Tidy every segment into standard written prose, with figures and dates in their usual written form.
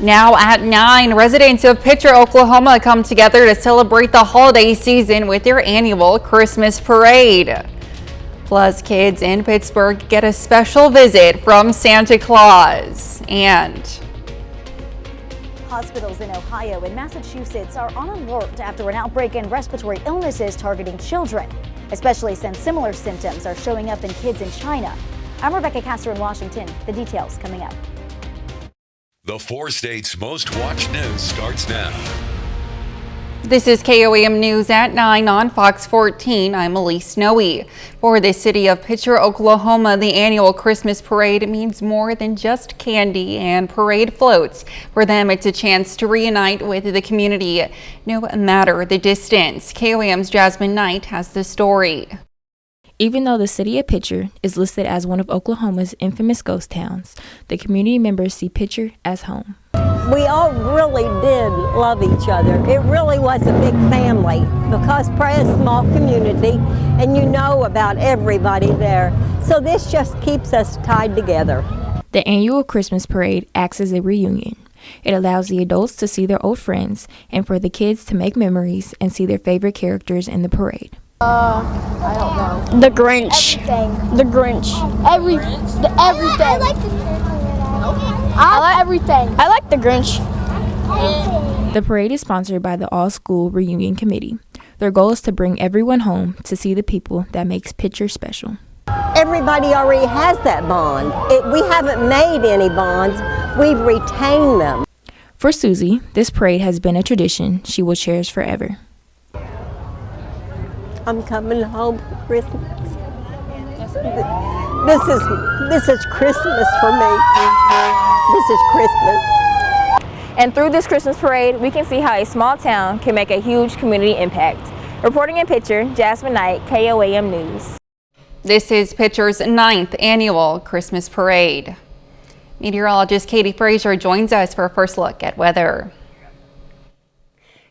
Now at 9, residents of Pitcher, Oklahoma come together to celebrate the holiday season with their annual Christmas parade. Plus, kids in Pittsburgh get a special visit from Santa Claus. And hospitals in Ohio and Massachusetts are on alert after an outbreak in respiratory illnesses targeting children, especially since similar symptoms are showing up in kids in China. I'm Rebecca Castor in Washington. The details coming up. The 4 states' most watched news starts now. This is KOAM News at 9 on Fox 14. I'm Elise Snowy. For the city of Pitcher, Oklahoma, the annual Christmas parade means more than just candy and parade floats. For them, it's a chance to reunite with the community, no matter the distance. KOAM's Jasmine Knight has the story. Even though the city of Pitcher is listed as one of Oklahoma's infamous ghost towns, the community members see Pitcher as home. We all really did love each other. It really was a big family because Praya's a small community and you know about everybody there. So this just keeps us tied together. The annual Christmas parade acts as a reunion. It allows the adults to see their old friends and for the kids to make memories and see their favorite characters in the parade. I don't know. The Grinch. Everything. The Grinch. Everything. I like the Grinch. I like everything. I like the Grinch. The parade is sponsored by the All-School Reunion Committee. Their goal is to bring everyone home to see the people that makes Pitcher special. Everybody already has that bond. We haven't made any bonds. We've retained them. For Susie, this parade has been a tradition she will cherish forever. I'm coming home for Christmas. This is Christmas for me. This is Christmas. And through this Christmas parade, we can see how a small town can make a huge community impact. Reporting in Pitcher, Jasmine Knight, KOAM News. This is Pitcher's 9th annual Christmas parade. Meteorologist Katie Frazier joins us for a first look at weather.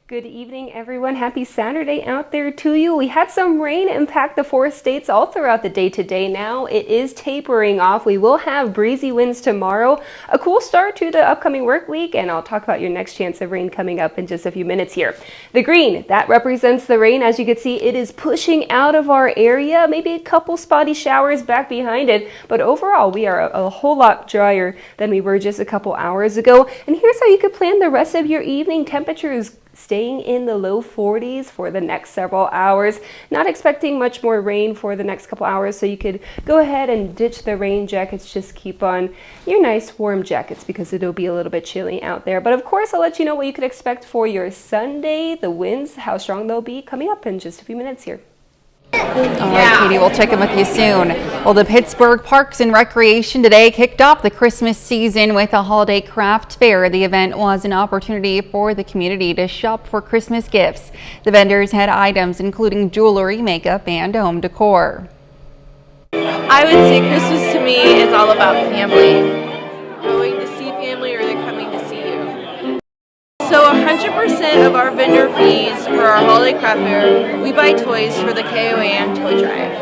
Good evening, everyone. Happy Saturday out there to you. We had some rain impact the 4 states all throughout the day today. Now it is tapering off. We will have breezy winds tomorrow, a cool start to the upcoming work week, and I'll talk about your next chance of rain coming up in just a few minutes here. The green, that represents the rain. As you can see, it is pushing out of our area, maybe a couple spotty showers back behind it, but overall we are a whole lot drier than we were just a couple hours ago. And here's how you could plan the rest of your evening. Temperatures staying in the low 40s for the next several hours. Not expecting much more rain for the next couple hours, so you could go ahead and ditch the rain jackets. Just keep on your nice warm jackets because it'll be a little bit chilly out there. But of course, I'll let you know what you could expect for your Sunday, the winds, how strong they'll be, coming up in just a few minutes here. All right, Katie, we'll check in with you soon. Well, the Pittsburgh Parks and Recreation today kicked off the Christmas season with a holiday craft fair. The event was an opportunity for the community to shop for Christmas gifts. The vendors had items including jewelry, makeup, and home decor. I would say Christmas to me is all about family. Going to see family or they're coming to see you. So 100% of our vendor fees for our holiday craft fair, we buy toys for the KOAM toy drive.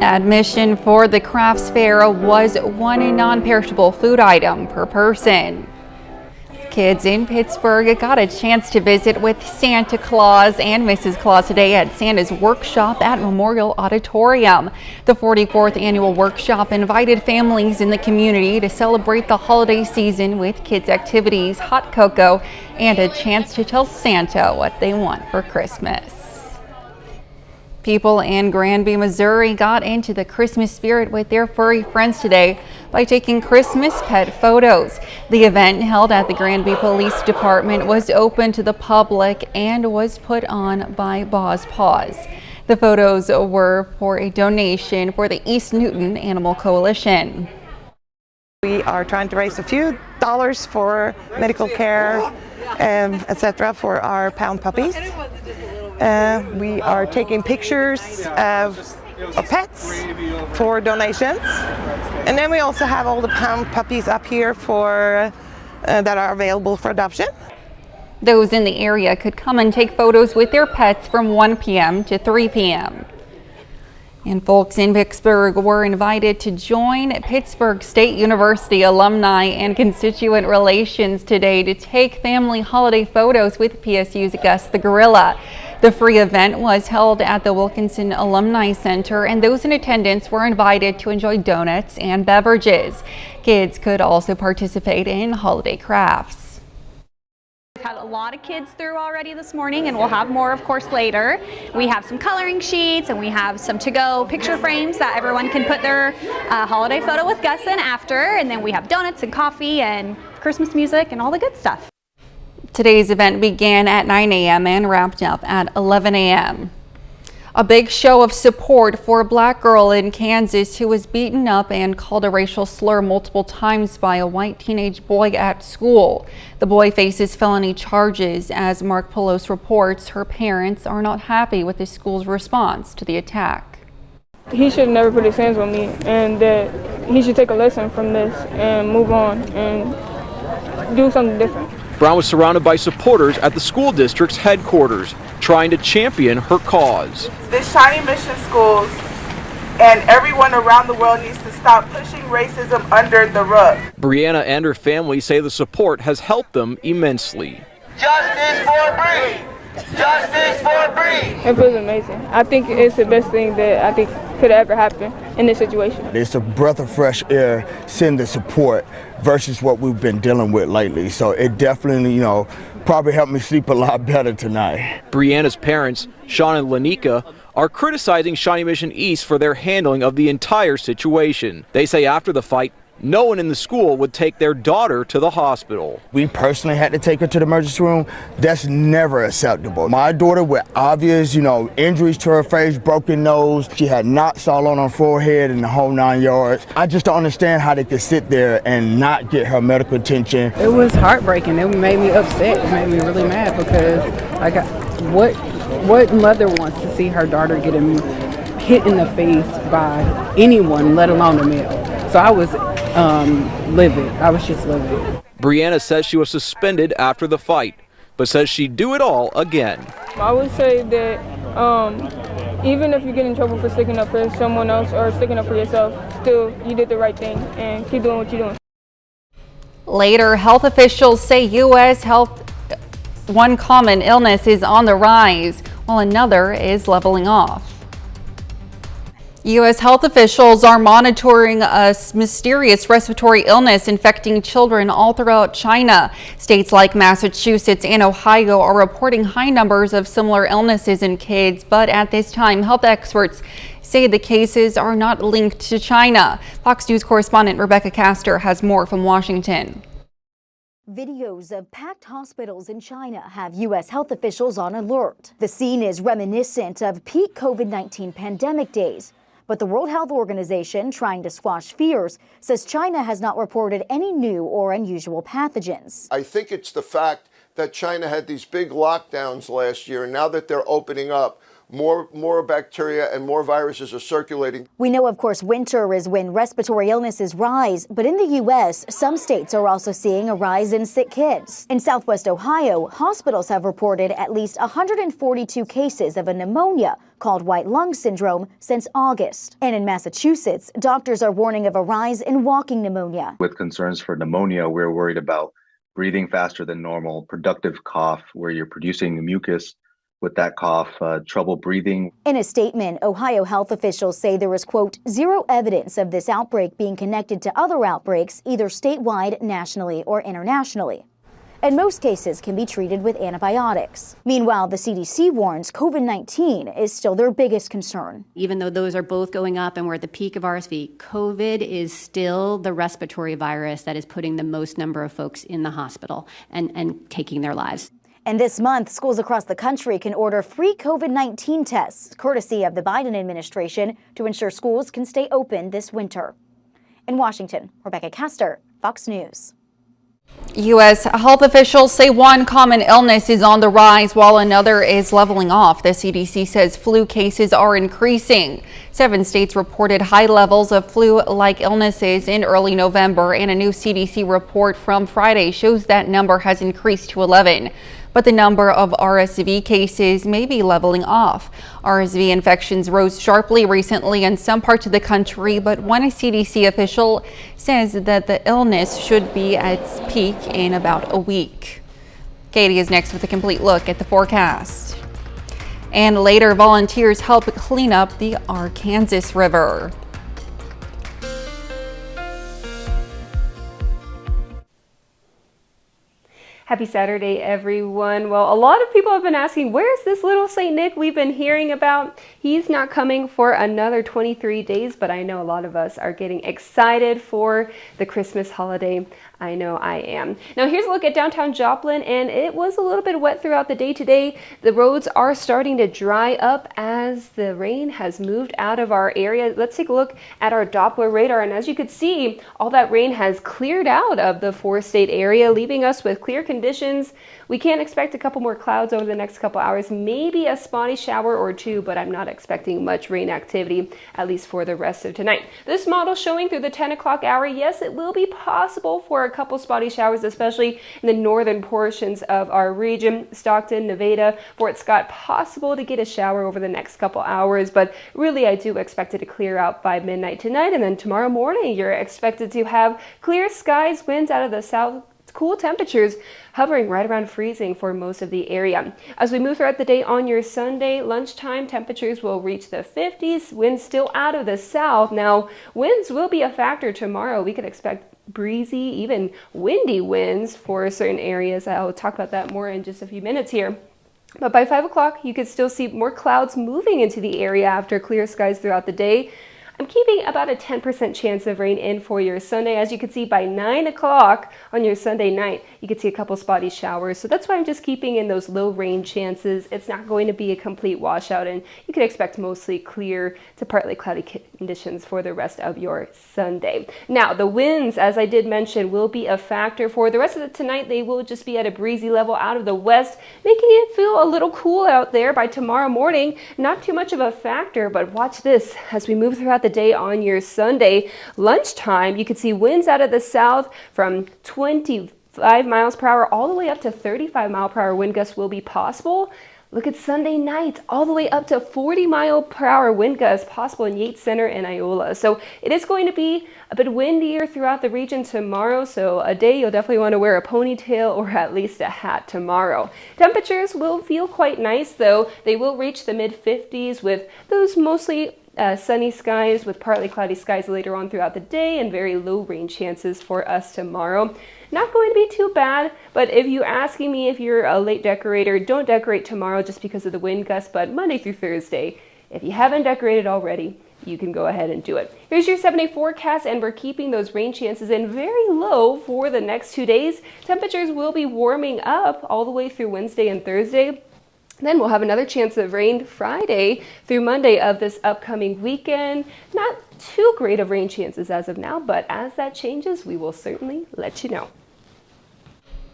Admission for the crafts fair was one non-perishable food item per person. Kids in Pittsburgh got a chance to visit with Santa Claus and Mrs. Claus today at Santa's workshop at Memorial Auditorium. The 44th annual workshop invited families in the community to celebrate the holiday season with kids' activities, hot cocoa, and a chance to tell Santa what they want for Christmas. People in Granby, Missouri got into the Christmas spirit with their furry friends today by taking Christmas pet photos. The event, held at the Granby Police Department, was open to the public and was put on by Boz Paws. The photos were for a donation for the East Newton Animal Coalition. We are trying to raise a few dollars for medical care, etc. for our pound puppies. We are taking pictures of pets for donations, and then we also have all the pound puppies up here for that are available for adoption. Those in the area could come and take photos with their pets from 1 p.m. to 3 p.m. And folks in Vicksburg were invited to join Pittsburgh State University alumni and constituent relations today to take family holiday photos with PSU's Gus the Gorilla. The free event was held at the Wilkinson Alumni Center, and those in attendance were invited to enjoy donuts and beverages. Kids could also participate in holiday crafts. We've had a lot of kids through already this morning, and we'll have more, of course, later. We have some coloring sheets, and we have some to-go picture frames that everyone can put their holiday photo with Gus in after, and then we have donuts and coffee and Christmas music and all the good stuff. Today's event began at 9 a.m. and wrapped up at 11 a.m. A big show of support for a black girl in Kansas who was beaten up and called a racial slur multiple times by a white teenage boy at school. The boy faces felony charges. As Mark Pelos reports, her parents are not happy with the school's response to the attack. He should never put his hands on me, and that he should take a lesson from this and move on and do something different. Brown was surrounded by supporters at the school district's headquarters, trying to champion her cause. The Shawnee Mission schools and everyone around the world needs to stop pushing racism under the rug. Brianna and her family say the support has helped them immensely. Justice for Bree! Justice for Bree! It feels amazing. I think it's the best thing that I think could ever happen in this situation. It's a breath of fresh air, seeing the support versus what we've been dealing with lately. So it definitely, probably helped me sleep a lot better tonight. Brianna's parents, Sean and Lanika, are criticizing Shawnee Mission East for their handling of the entire situation. They say after the fight, no one in the school would take their daughter to the hospital. We personally had to take her to the emergency room. That's never acceptable. My daughter with obvious, injuries to her face, broken nose. She had knots all on her forehead and the whole 9 yards. I just don't understand how they could sit there and not get her medical attention. It was heartbreaking. It made me upset. It made me really mad because what mother wants to see her daughter get hit in the face by anyone, let alone a male? So I was livid. I was just livid. Brianna says she was suspended after the fight, but says she'd do it all again. I would say that even if you get in trouble for sticking up for someone else or sticking up for yourself, still you did the right thing and keep doing what you're doing. Later, health officials say one common illness is on the rise, while another is leveling off. U.S. health officials are monitoring a mysterious respiratory illness infecting children all throughout China. States like Massachusetts and Ohio are reporting high numbers of similar illnesses in kids, but at this time, health experts say the cases are not linked to China. Fox News correspondent Rebecca Castor has more from Washington. Videos of packed hospitals in China have U.S. health officials on alert. The scene is reminiscent of peak COVID-19 pandemic days. But the World Health Organization, trying to squash fears, says China has not reported any new or unusual pathogens. I think it's the fact that China had these big lockdowns last year, and now that they're opening up, more bacteria and more viruses are circulating. We know, of course, winter is when respiratory illnesses rise, but in the U.S., some states are also seeing a rise in sick kids. In Southwest Ohio, hospitals have reported at least 142 cases of a pneumonia called white lung syndrome since August. And in Massachusetts, doctors are warning of a rise in walking pneumonia. With concerns for pneumonia, we're worried about breathing faster than normal, productive cough, where you're producing mucus with that cough, trouble breathing. In a statement, Ohio health officials say there is, quote, zero evidence of this outbreak being connected to other outbreaks, either statewide, nationally, or internationally. And most cases can be treated with antibiotics. Meanwhile, the CDC warns COVID-19 is still their biggest concern. Even though those are both going up and we're at the peak of RSV, COVID is still the respiratory virus that is putting the most number of folks in the hospital and taking their lives. And this month, schools across the country can order free COVID-19 tests, courtesy of the Biden administration, to ensure schools can stay open this winter. In Washington, Rebecca Castor, Fox News. U.S. health officials say one common illness is on the rise while another is leveling off. The CDC says flu cases are increasing. 7 states reported high levels of flu-like illnesses in early November, and a new CDC report from Friday shows that number has increased to 11. But the number of RSV cases may be leveling off. RSV infections rose sharply recently in some parts of the country, but one CDC official says that the illness should be at its peak in about a week. Katie is next with a complete look at the forecast. And later, volunteers help clean up the Arkansas River. Happy Saturday, everyone. Well, a lot of people have been asking, where's this little St. Nick we've been hearing about? He's not coming for another 23 days, but I know a lot of us are getting excited for the Christmas holiday. I know I am. Now here's a look at downtown Joplin, and it was a little bit wet throughout the day today. The roads are starting to dry up as the rain has moved out of our area. Let's take a look at our Doppler radar, and as you can see, all that rain has cleared out of the four-state area, leaving us with clear conditions. We can expect a couple more clouds over the next couple hours, maybe a spotty shower or two, but I'm not expecting much rain activity, at least for the rest of tonight. This model showing through the 10 o'clock hour, yes, it will be possible for a couple spotty showers, especially in the northern portions of our region. Stockton, Nevada, Fort Scott, possible to get a shower over the next couple hours, but really I do expect it to clear out by midnight tonight, and then tomorrow morning you're expected to have clear skies, winds out of the south, cool temperatures hovering right around freezing for most of the area. As we move throughout the day on your Sunday, lunchtime temperatures will reach the 50s, winds still out of the south. Now, winds will be a factor tomorrow. We could expect breezy, even windy winds for certain areas. I'll talk about that more in just a few minutes here. But by 5 o'clock, you could still see more clouds moving into the area after clear skies throughout the day. I'm keeping about a 10% chance of rain in for your Sunday. As you can see, by 9 o'clock on your Sunday night, you could see a couple spotty showers. So that's why I'm just keeping in those low rain chances. It's not going to be a complete washout, and you can expect mostly clear to partly cloudy conditions for the rest of your Sunday. Now, the winds, as I did mention, will be a factor for the rest of the tonight. They will just be at a breezy level out of the west, making it feel a little cool out there by tomorrow morning. Not too much of a factor, but watch this as we move throughout the day on your Sunday. Lunchtime, you could see winds out of the south from 25 miles per hour all the way up to 35 mile per hour wind gusts will be possible. Look at Sunday night, all the way up to 40 mile per hour wind gusts possible in Yates Center and Iola. So it is going to be a bit windier throughout the region tomorrow. So a day you'll definitely want to wear a ponytail or at least a hat tomorrow. Temperatures will feel quite nice though. They will reach the mid 50s with those mostly sunny skies with partly cloudy skies later on throughout the day and very low rain chances for us tomorrow. Not going to be too bad, but if you're asking me if you're a late decorator, don't decorate tomorrow just because of the wind gusts, but Monday through Thursday, if you haven't decorated already, you can go ahead and do it. Here's your 7-day forecast, and we're keeping those rain chances in very low for the next 2 days. Temperatures will be warming up all the way through Wednesday and Thursday. Then we'll have another chance of rain Friday through Monday of this upcoming weekend. Not too great of rain chances as of now, but as that changes, we will certainly let you know.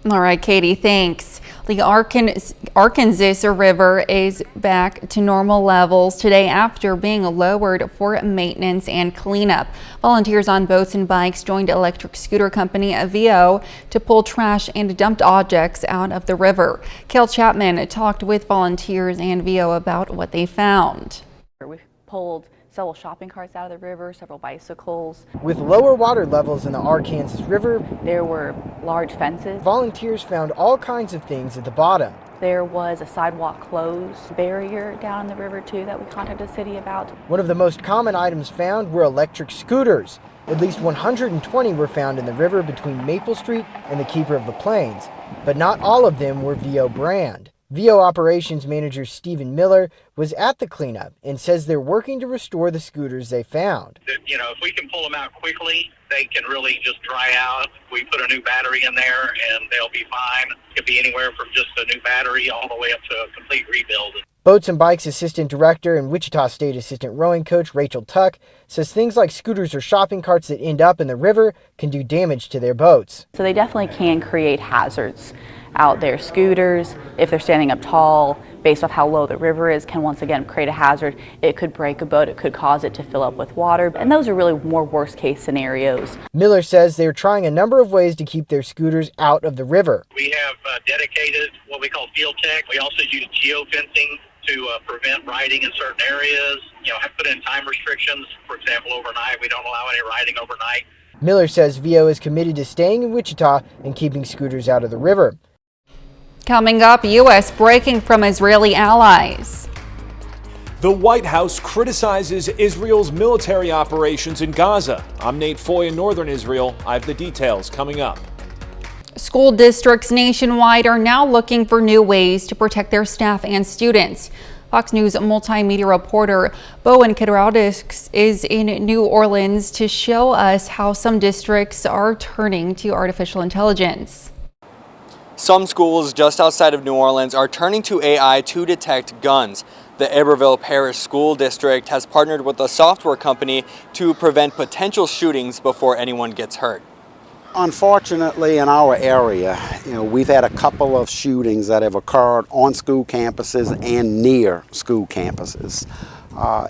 All right, Katie, thanks. The Arkansas River is back to normal levels today after being lowered for maintenance and cleanup. Volunteers on boats and bikes joined electric scooter company VO to pull trash and dumped objects out of the river. Kel Chapman talked with volunteers and VO about what they found. We pulled several shopping carts out of the river, several bicycles. With lower water levels in the Arkansas River, there were large fences. Volunteers found all kinds of things at the bottom. There was a sidewalk closed barrier down in the river too that we contacted the city about. One of the most common items found were electric scooters. At least 120 were found in the river between Maple Street and the Keeper of the Plains, but not all of them were VO brand. VO Operations Manager Stephen Miller was at the cleanup and says they're working to restore the scooters they found. You know, if we can pull them out quickly, they can really just dry out. We put a new battery in there and they'll be fine. It could be anywhere from just a new battery all the way up to a complete rebuild. Boats and Bikes Assistant Director and Wichita State Assistant Rowing Coach Rachel Tuck says things like scooters or shopping carts that end up in the river can do damage to their boats. So they definitely can create hazards out there. Scooters, if they're standing up tall, based off how low the river is, can once again create a hazard. It could break a boat, it could cause it to fill up with water, and those are really more worst case scenarios. Miller says they're trying a number of ways to keep their scooters out of the river. We have dedicated what we call field tech. We also use geofencing to prevent riding in certain areas. Have put in time restrictions. For example, overnight, we don't allow any riding overnight. Miller says VO is committed to staying in Wichita and keeping scooters out of the river. Coming up, U.S. breaking from Israeli allies. The White House criticizes Israel's military operations in Gaza. I'm Nate Foy in northern Israel. I have the details coming up. School districts nationwide are now looking for new ways to protect their staff and students. Fox News multimedia reporter Bowen Kidrowdix is in New Orleans to show us how some districts are turning to artificial intelligence. Some schools just outside of New Orleans are turning to AI to detect guns. The Iberville Parish School District has partnered with a software company to prevent potential shootings before anyone gets hurt. Unfortunately, in our area, we've had a couple of shootings that have occurred on school campuses and near school campuses.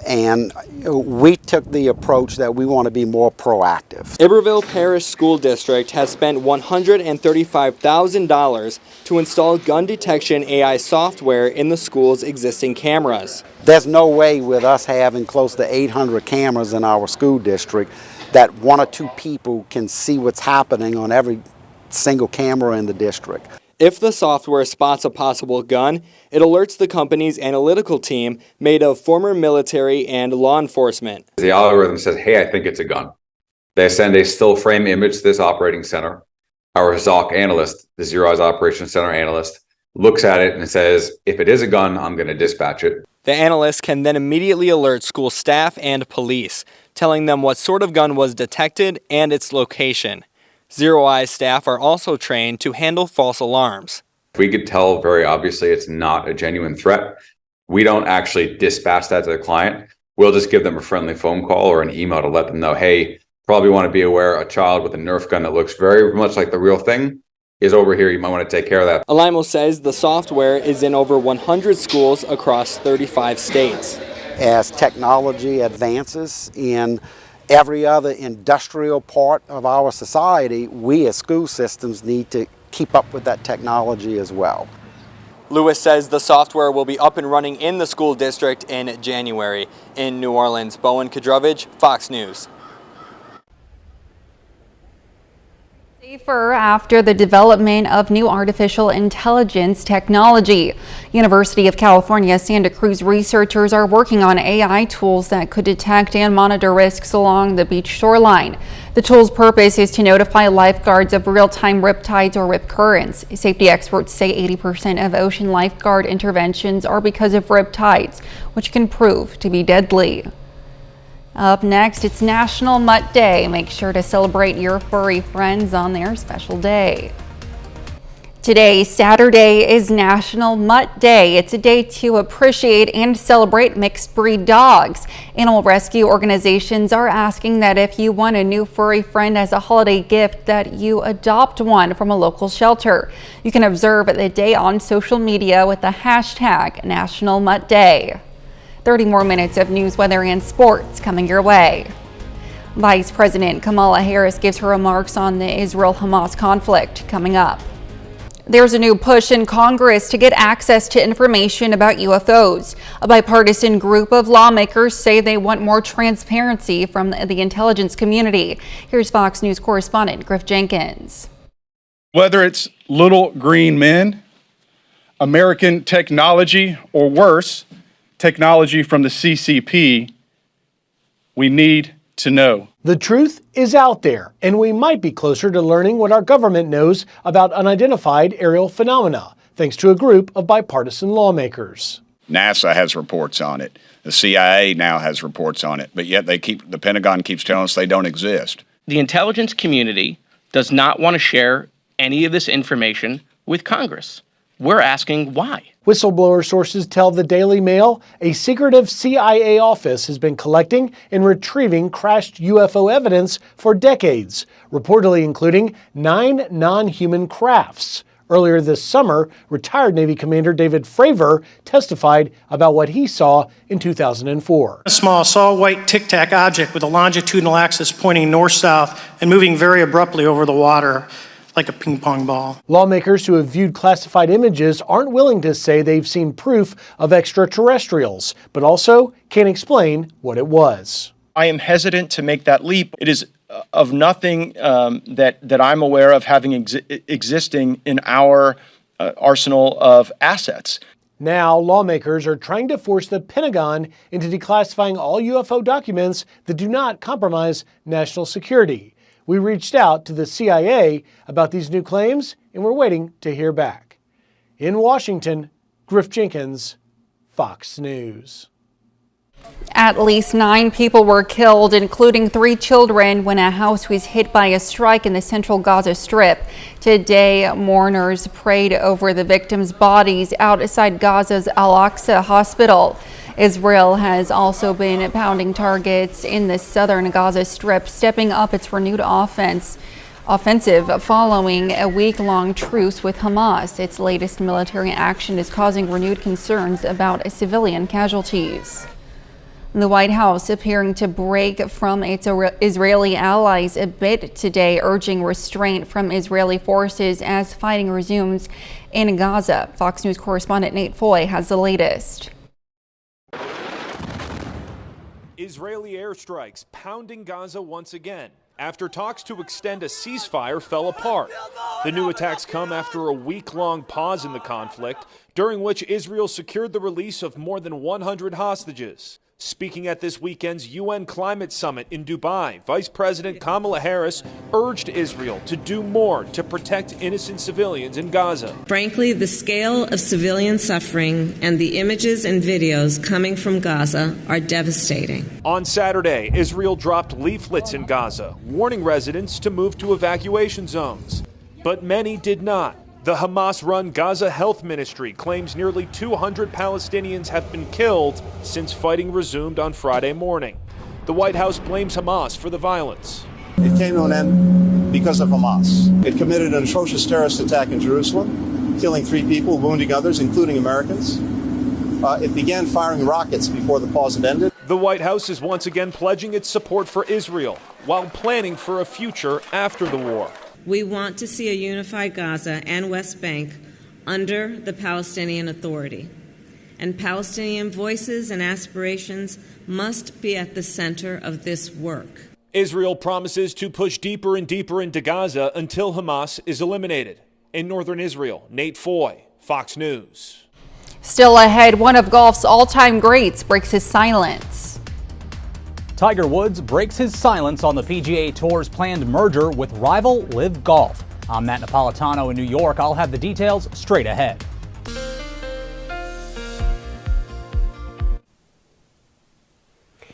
And we took the approach that we want to be more proactive. Iberville Parish School District has spent $135,000 to install gun detection AI software in the school's existing cameras. There's no way with us having close to 800 cameras in our school district that one or two people can see what's happening on every single camera in the district. If the software spots a possible gun, it alerts the company's analytical team made of former military and law enforcement. The algorithm says, hey, I think it's a gun. They send a still frame image to this operating center. Our ZOC analyst, the Zero Eyes Operations Center analyst, looks at it and says, if it is a gun, I'm going to dispatch it. The analyst can then immediately alert school staff and police, telling them what sort of gun was detected and its location. Zero Eyes staff are also trained to handle false alarms. If we could tell very obviously it's not a genuine threat, we don't actually dispatch that to the client. We'll just give them a friendly phone call or an email to let them know, hey, probably want to be aware a child with a Nerf gun that looks very much like the real thing is over here. You might want to take care of that. Alimo says the software is in over 100 schools across 35 states. As technology advances in every other industrial part of our society, we as school systems need to keep up with that technology as well. Lewis says the software will be up and running in the school district in January. In New Orleans, Bowen Kidrovich, Fox News. Safer after the development of new artificial intelligence technology. University of California, Santa Cruz researchers are working on AI tools that could detect and monitor risks along the beach shoreline. The tool's purpose is to notify lifeguards of real-time rip tides or rip currents. Safety experts say 80% of ocean lifeguard interventions are because of rip tides, which can prove to be deadly. Up next, it's National Mutt Day. Make sure to celebrate your furry friends on their special day. Today, Saturday, is National Mutt Day. It's a day to appreciate and celebrate mixed breed dogs. Animal rescue organizations are asking that if you want a new furry friend as a holiday gift, that you adopt one from a local shelter. You can observe the day on social media with the hashtag National Mutt Day. 30 more minutes of news, weather, and sports coming your way. Vice President Kamala Harris gives her remarks on the Israel-Hamas conflict coming up. There's a new push in Congress to get access to information about UFOs. A bipartisan group of lawmakers say they want more transparency from the intelligence community. Here's Fox News correspondent Griff Jenkins. Whether it's little green men, American technology, or worse, technology from the CCP, we need to know. The truth is out there, and we might be closer to learning what our government knows about unidentified aerial phenomena, thanks to a group of bipartisan lawmakers. NASA has reports on it. The CIA now has reports on it, but yet the Pentagon keeps telling us they don't exist. The intelligence community does not want to share any of this information with Congress. we're asking why. Whistleblower sources tell the Daily Mail a secretive CIA office has been collecting and retrieving crashed UFO evidence for decades, reportedly including 9 non-human crafts. Earlier this summer, retired Navy Commander David Fravor testified about what he saw in 2004. A small saw-white tic-tac object with a longitudinal axis pointing north-south and moving very abruptly over the water like a ping-pong ball. Lawmakers who have viewed classified images aren't willing to say they've seen proof of extraterrestrials, but also can't explain what it was. I am hesitant to make that leap. It is of nothing that I'm aware of having existing in our arsenal of assets. Now, lawmakers are trying to force the Pentagon into declassifying all UFO documents that do not compromise national security. We reached out to the CIA about these new claims, and we're waiting to hear back. In Washington, Griff Jenkins, Fox News. At least 9 people were killed, including 3 children, when a house was hit by a strike in the central Gaza Strip. Today, mourners prayed over the victims' bodies outside Gaza's Al-Aqsa hospital. Israel has also been pounding targets in the southern Gaza Strip, stepping up its renewed offensive following a week-long truce with Hamas. Its latest military action is causing renewed concerns about civilian casualties. The White House appearing to break from its Israeli allies a bit today, urging restraint from Israeli forces as fighting resumes in Gaza. Fox News correspondent Nate Foy has the latest. Israeli airstrikes pounding Gaza once again after talks to extend a ceasefire fell apart. The new attacks come after a week-long pause in the conflict, during which Israel secured the release of more than 100 hostages. Speaking at this weekend's UN Climate Summit in Dubai, Vice President Kamala Harris urged Israel to do more to protect innocent civilians in Gaza. Frankly, the scale of civilian suffering and the images and videos coming from Gaza are devastating. On Saturday, Israel dropped leaflets in Gaza, warning residents to move to evacuation zones. But many did not. The Hamas-run Gaza Health Ministry claims nearly 200 Palestinians have been killed since fighting resumed on Friday morning. The White House blames Hamas for the violence. It came to an end because of Hamas. It committed an atrocious terrorist attack in Jerusalem, killing 3 people, wounding others, including Americans. It began firing rockets before the pause had ended. The White House is once again pledging its support for Israel while planning for a future after the war. We want to see a unified Gaza and West Bank under the Palestinian Authority. And Palestinian voices and aspirations must be at the center of this work. Israel promises to push deeper and deeper into Gaza until Hamas is eliminated. In northern Israel, Nate Foy, Fox News. Still ahead, one of golf's all-time greats breaks his silence. Tiger Woods breaks his silence on the PGA Tour's planned merger with rival Live Golf. I'm Matt Napolitano in New York. I'll have the details straight ahead.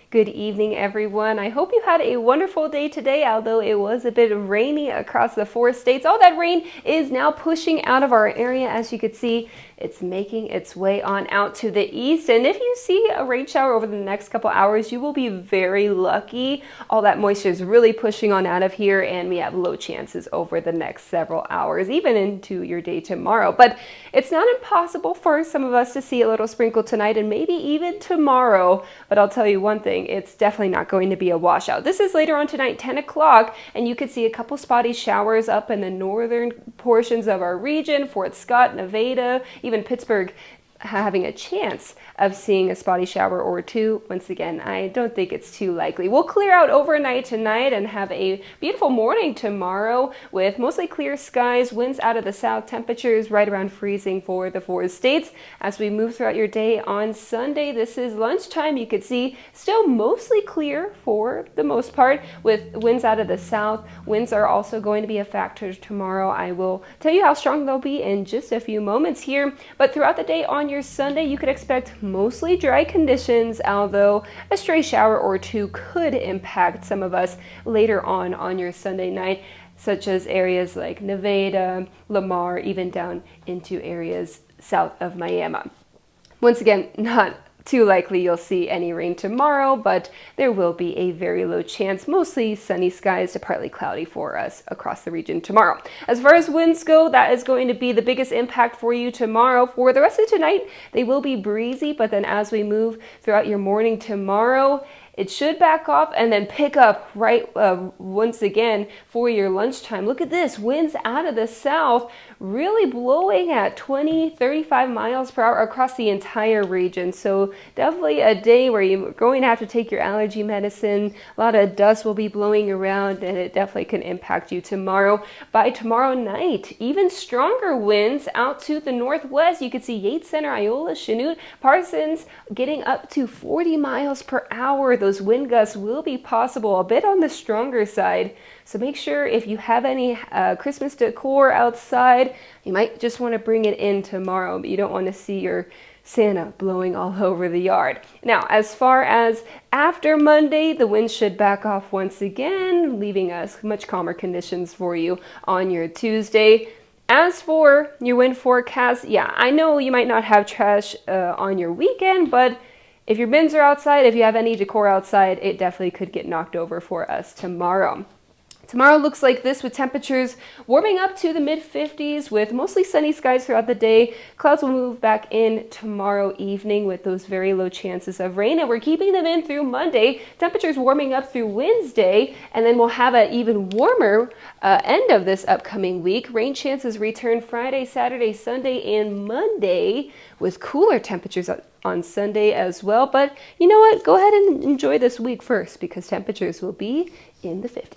Good evening, everyone. I hope you had a wonderful day today, although it was a bit rainy across the 4 states. All that rain is now pushing out of our area. As you can see, it's making its way on out to the east. And if you see a rain shower over the next couple hours, you will be very lucky. All that moisture is really pushing on out of here, and we have low chances over the next several hours, even into your day tomorrow. But it's not impossible for some of us to see a little sprinkle tonight and maybe even tomorrow. But I'll tell you one thing, it's definitely not going to be a washout. This is later on tonight, 10 o'clock, and you could see a couple spotty showers up in the northern portions of our region, Fort Scott, Nevada, even Pittsburgh having a chance of seeing a spotty shower or 2. Once again, I don't think it's too likely. We'll clear out overnight tonight and have a beautiful morning tomorrow with mostly clear skies, winds out of the south, temperatures right around freezing for the 4 states. As we move throughout your day on Sunday, this is lunchtime. You could see still mostly clear for the most part with winds out of the south. Winds are also going to be a factor tomorrow. I will tell you how strong they'll be in just a few moments here. But throughout the day on your Sunday, you could expect mostly dry conditions, although a stray shower or 2 could impact some of us later on your Sunday night. such as areas like Nevada, Lamar, even down into areas south of Miami. Once again, not too likely you'll see any rain tomorrow, but there will be a very low chance, mostly sunny skies to partly cloudy for us across the region tomorrow. As far as winds go, that is going to be the biggest impact for you tomorrow. For the rest of tonight, they will be breezy, but then as we move throughout your morning tomorrow, it should back off and then pick up right once again for your lunchtime. Look at this, winds out of the south really blowing at 20-35 miles per hour across the entire region. So definitely a day where you're going to have to take your allergy medicine. A lot of dust will be blowing around and it definitely can impact you tomorrow. By tomorrow night, even stronger winds out to the northwest. You can see Yates Center, Iola, Chanute, Parsons getting up to 40 miles per hour. Those wind gusts will be possible, a bit on the stronger side. So make sure if you have any Christmas decor outside, you might just want to bring it in tomorrow, but you don't want to see your Santa blowing all over the yard. Now, as far as after Monday, the winds should back off once again, leaving us much calmer conditions for you on your Tuesday. As for your wind forecast, yeah, I know you might not have trash on your weekend, but if your bins are outside, if you have any decor outside, it definitely could get knocked over for us tomorrow. Tomorrow looks like this with temperatures warming up to the mid-50s with mostly sunny skies throughout the day. Clouds will move back in tomorrow evening with those very low chances of rain, and we're keeping them in through Monday. Temperatures warming up through Wednesday, and then we'll have an even warmer end of this upcoming week. Rain chances return Friday, Saturday, Sunday, and Monday with cooler temperatures on Sunday as well. But you know what? Go ahead and enjoy this week first because temperatures will be in the 50s.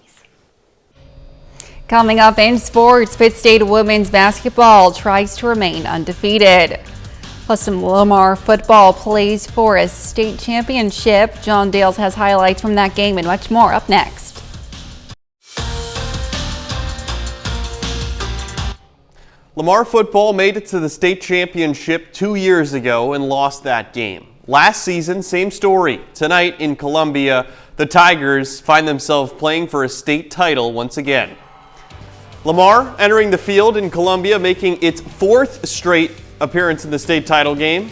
Coming up in sports, Pitt State women's basketball tries to remain undefeated. Plus some Lamar football plays for a state championship. John Dales has highlights from that game and much more up next. Lamar football made it to the state championship 2 years ago and lost that game. Last season, same story. Tonight in Columbia, the Tigers find themselves playing for a state title once again. Lamar entering the field in Columbia, making its 4th straight appearance in the state title game.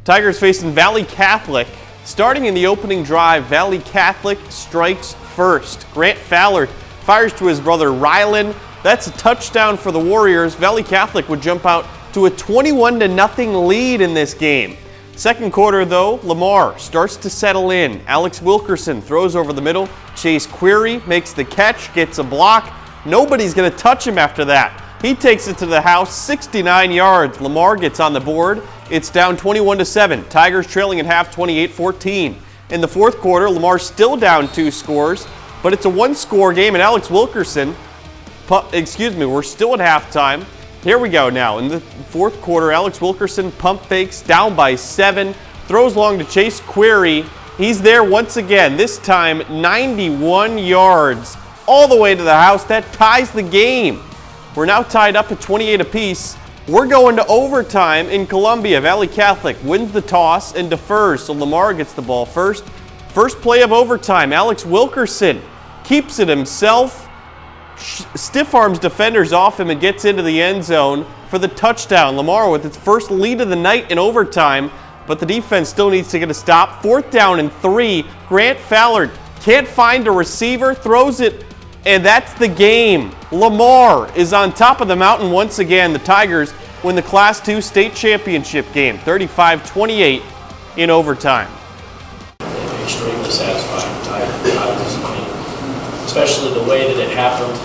Tigers facing Valley Catholic. Starting in the opening drive, Valley Catholic strikes first. Grant Fallard fires to his brother Rylan. That's a touchdown for the Warriors. Valley Catholic would jump out to a 21-0 lead in this game. Second quarter, though, Lamar starts to settle in. Alex Wilkerson throws over the middle. Chase Query makes the catch, gets a block. Nobody's going to touch him after that. He takes it to the house, 69 yards. Lamar gets on the board. It's down 21-7. Tigers trailing at half, 28-14. In the fourth quarter, Lamar's still down 2 scores, but it's a 1-score game, and Alex Wilkerson, we're still at halftime. Here we go now. In the fourth quarter, Alex Wilkerson pump fakes, down by 7, throws long to Chase Query. He's there once again, this time 91 yards. All the way to the house. That ties the game. We're now tied up at 28 apiece. We're going to overtime in Columbia. Valley Catholic wins the toss and defers, so Lamar gets the ball first. First play of overtime, Alex Wilkerson keeps it himself, stiff arms defenders off him and gets into the end zone for the touchdown. Lamar with its first lead of the night in overtime, but the defense still needs to get a stop. 4th down and 3. Grant Fallard can't find a receiver, throws it, and that's the game. Lamar is on top of the mountain once again. The Tigers win the Class II state championship game, 35-28 in overtime. Extremely satisfying, especially the way that it happened.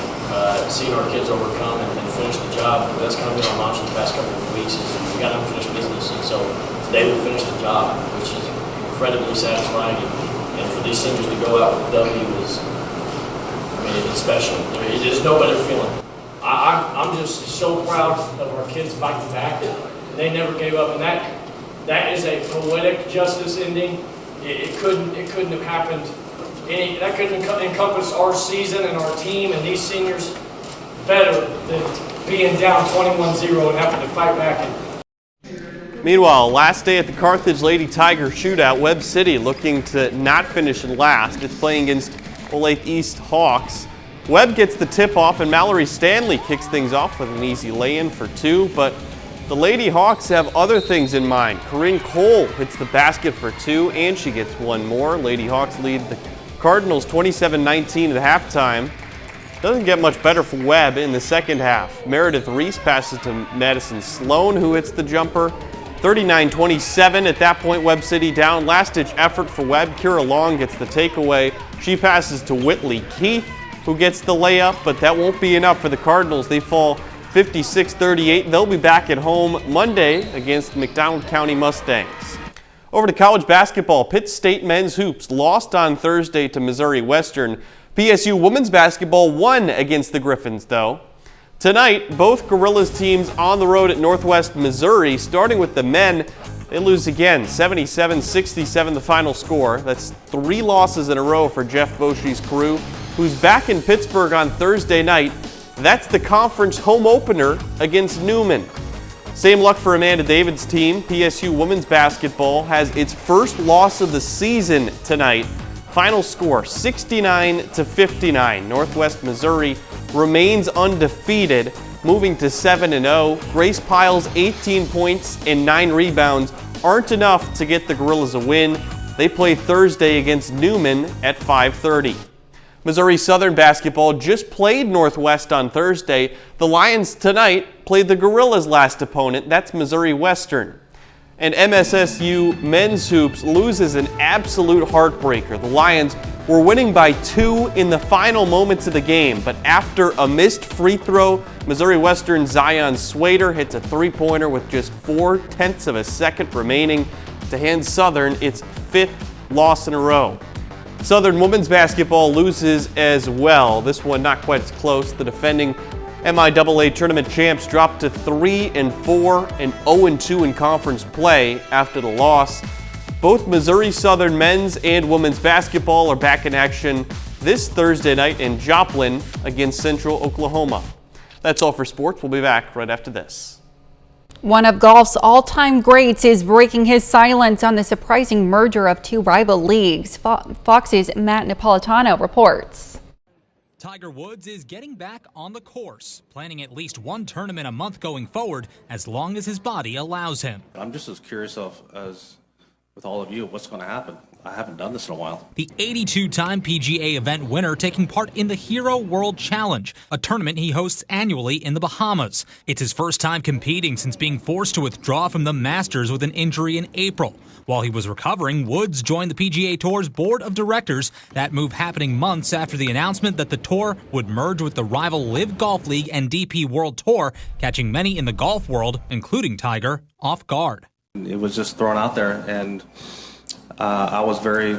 Seeing our kids overcome and finish the job. That's kind of been our mantra the past couple of weeks. Is we got unfinished business, and so they will finish the job, which is incredibly satisfying. And for these seniors to go out with W is. It's special. There's no better feeling. I'm just so proud of our kids fighting back. They never gave up, and that is a poetic justice ending. It couldn't have happened. That couldn't encompass our season and our team and these seniors better than being down 21-0 and having to fight back. Meanwhile, last day at the Carthage Lady Tiger shootout, Webb City looking to not finish in last. It's playing against Olathe East Hawks. Webb gets the tip off, and Mallory Stanley kicks things off with an easy lay-in for 2, but the Lady Hawks have other things in mind. Corinne Cole hits the basket for 2, and she gets one more. Lady Hawks lead the Cardinals 27-19 at halftime. Doesn't get much better for Webb in the second half. Meredith Reese passes to Madison Sloan, who hits the jumper. 39-27. At that point, Webb City down. Last-ditch effort for Webb. Kira Long gets the takeaway. She passes to Whitley Keith, who gets the layup, but that won't be enough for the Cardinals. They fall 56-38. They'll be back at home Monday against the McDonald County Mustangs. Over to college basketball. Pitt State men's hoops lost on Thursday to Missouri Western. PSU women's basketball won against the Griffins, though. Tonight, both Gorillas teams on the road at Northwest Missouri. Starting with the men, they lose again, 77-67 the final score. That's 3 losses in a row for Jeff Boshy's crew, who's back in Pittsburgh on Thursday night. That's the conference home opener against Newman. Same luck for Amanda David's team. PSU women's basketball has its first loss of the season tonight. Final score 69-59. Northwest Missouri remains undefeated, moving to 7-0. Grace Pile's 18 points and 9 rebounds aren't enough to get the Gorillas a win. They play Thursday against Newman at 5:30. Missouri Southern basketball just played Northwest on Thursday. The Lions tonight played the Gorillas' last opponent. That's Missouri Western. And MSSU men's hoops loses an absolute heartbreaker. The Lions were winning by 2 in the final moments of the game, but after a missed free throw, Missouri Western Zion Swader hits a 3-pointer with just 0.4 of a second remaining to hand Southern its 5th loss in a row. Southern women's basketball loses as well. This one not quite as close. The defending MIAA tournament champs dropped to 3-4 and 0-2 in conference play after the loss. Both Missouri Southern men's and women's basketball are back in action this Thursday night in Joplin against Central Oklahoma. That's all for sports. We'll be back right after this. One of golf's all-time greats is breaking his silence on the surprising merger of 2 rival leagues. Fox's Matt Napolitano reports. Tiger Woods is getting back on the course, planning at least 1 tournament a month going forward as long as his body allows him. I'm just as curious as with all of you, what's going to happen? I haven't done this in a while. The 82-time PGA event winner taking part in the Hero World Challenge, a tournament he hosts annually in the Bahamas. It's his first time competing since being forced to withdraw from the Masters with an injury in April. While he was recovering, Woods joined the PGA Tour's board of directors, that move happening months after the announcement that the tour would merge with the rival Live Golf League and DP World Tour, catching many in the golf world, including Tiger, off guard. It was just thrown out there, and I was very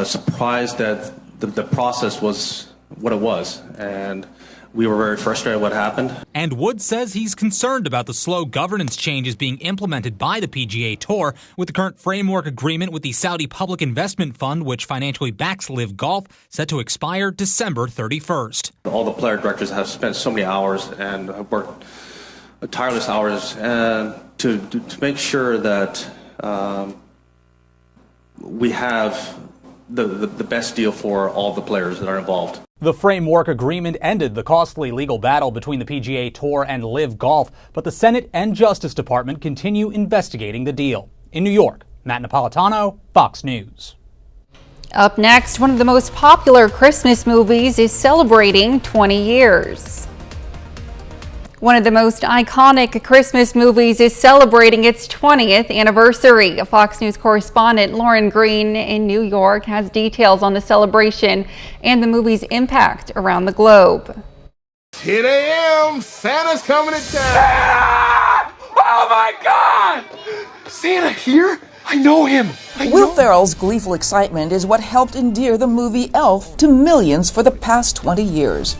surprised that the process was what it was, and we were very frustrated what happened. And Woods says he's concerned about the slow governance changes being implemented by the PGA Tour, with the current framework agreement with the Saudi Public Investment Fund, which financially backs Live Golf, set to expire December 31st. All the player directors have spent so many hours and have worked tireless hours to make sure that we have the best deal for all the players that are involved. The framework agreement ended the costly legal battle between the PGA Tour and Live Golf, but the Senate and Justice Department continue investigating the deal. In New York, Matt Napolitano, Fox News. Up next, one of the most popular Christmas movies is celebrating 20 years. One of the most iconic Christmas movies is celebrating its 20th anniversary. Fox News correspondent Lauren Green in New York has details on the celebration and the movie's impact around the globe. 10 a.m. Santa's coming to town. Oh my God! Santa here? I know him. Will Ferrell's gleeful excitement is what helped endear the movie Elf to millions for the past 20 years.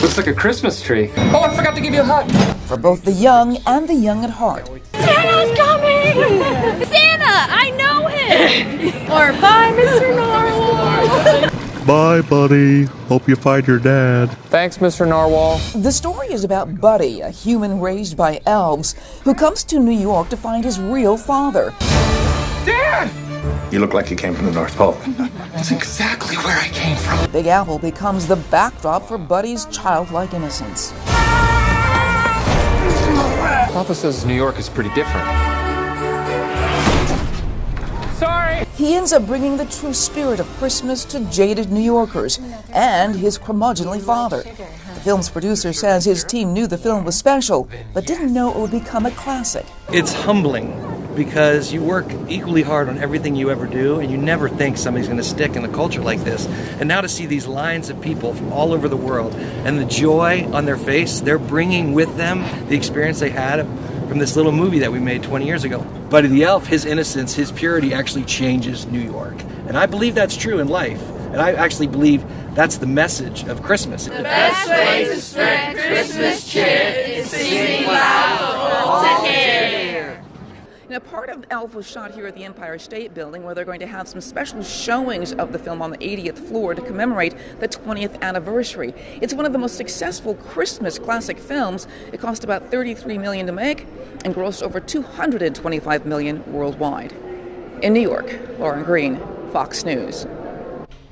Looks like a Christmas tree. Oh, I forgot to give you a hug. For both the young and the young at heart. Santa's coming! Santa, I know him! Or bye, Mr. Narwhal. Bye, buddy. Hope you find your dad. Thanks, Mr. Narwhal. The story is about Buddy, a human raised by elves, who comes to New York to find his real father. Dad! You look like you came from the North Pole. That's exactly where I came from. Big Apple becomes the backdrop for Buddy's childlike innocence. Papa says New York is pretty different. Sorry! He ends up bringing the true spirit of Christmas to jaded New Yorkers and his curmudgeonly father. The film's producer says his team knew the film was special, but didn't know it would become a classic. It's humbling because you work equally hard on everything you ever do, and you never think somebody's going to stick in a culture like this. And now to see these lines of people from all over the world and the joy on their face, they're bringing with them the experience they had from this little movie that we made 20 years ago. Buddy the Elf, his innocence, his purity actually changes New York. And I believe that's true in life. And I actually believe that's the message of Christmas. The best way to spread Christmas cheer is singing loud for all to hear. Now, part of Elf was shot here at the Empire State Building, where they're going to have some special showings of the film on the 80th floor to commemorate the 20th anniversary. It's one of the most successful Christmas classic films. It cost about $33 million to make and grossed over $225 million worldwide. In New York, Lauren Green, Fox News.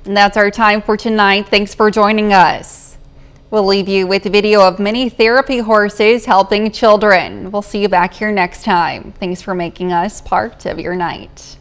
And that's our time for tonight. Thanks for joining us. We'll leave you with a video of many therapy horses helping children. We'll see you back here next time. Thanks for making us part of your night.